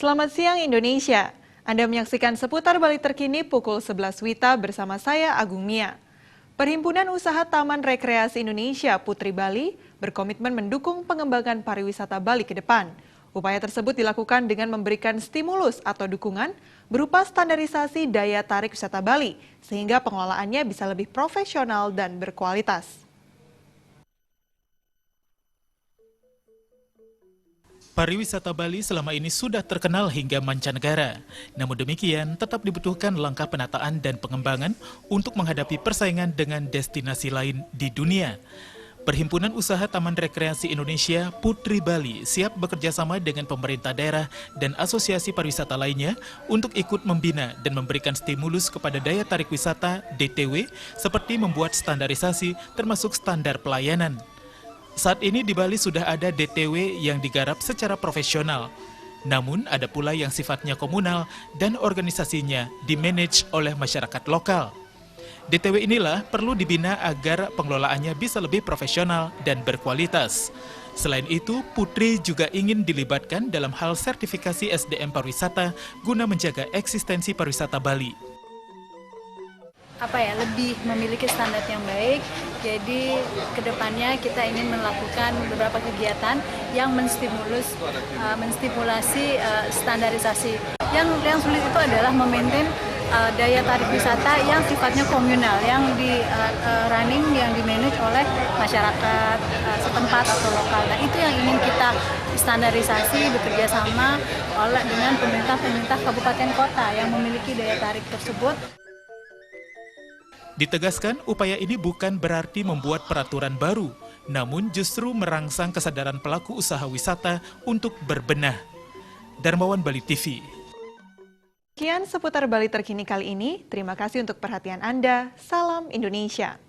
Selamat siang Indonesia. Anda menyaksikan seputar Bali terkini pukul 11 WITA bersama saya Agung Mia. Perhimpunan Usaha Taman Rekreasi Indonesia Putri Bali berkomitmen mendukung pengembangan pariwisata Bali ke depan. Upaya tersebut dilakukan dengan memberikan stimulus atau dukungan berupa standarisasi daya tarik wisata Bali sehingga pengelolaannya bisa lebih profesional dan berkualitas. Pariwisata Bali selama ini sudah terkenal hingga mancanegara. Namun demikian, tetap dibutuhkan langkah penataan dan pengembangan untuk menghadapi persaingan dengan destinasi lain di dunia. Perhimpunan Usaha Taman Rekreasi Indonesia Putri Bali siap bekerja sama dengan pemerintah daerah dan asosiasi pariwisata lainnya untuk ikut membina dan memberikan stimulus kepada daya tarik wisata DTW seperti membuat standarisasi termasuk standar pelayanan. Saat ini di Bali sudah ada DTW yang digarap secara profesional. Namun ada pula yang sifatnya komunal dan organisasinya dimanage oleh masyarakat lokal. DTW inilah perlu dibina agar pengelolaannya bisa lebih profesional dan berkualitas. Selain itu, Putri juga ingin dilibatkan dalam hal sertifikasi SDM pariwisata guna menjaga eksistensi pariwisata Bali. Lebih memiliki standar yang baik. Jadi kedepannya kita ingin melakukan beberapa kegiatan yang menstimulasi standarisasi. Yang sulit itu adalah memaintain daya tarik wisata yang sifatnya komunal, yang yang dimanage oleh masyarakat setempat atau lokal. Nah, itu yang ingin kita standarisasi bekerja sama dengan pemerintah kabupaten kota yang memiliki daya tarik tersebut. Ditegaskan, upaya ini bukan berarti membuat peraturan baru, namun justru merangsang kesadaran pelaku usaha wisata untuk berbenah. Darmawan Bali TV. Sekian seputar Bali terkini kali ini. Terima kasih untuk perhatian Anda. Salam Indonesia.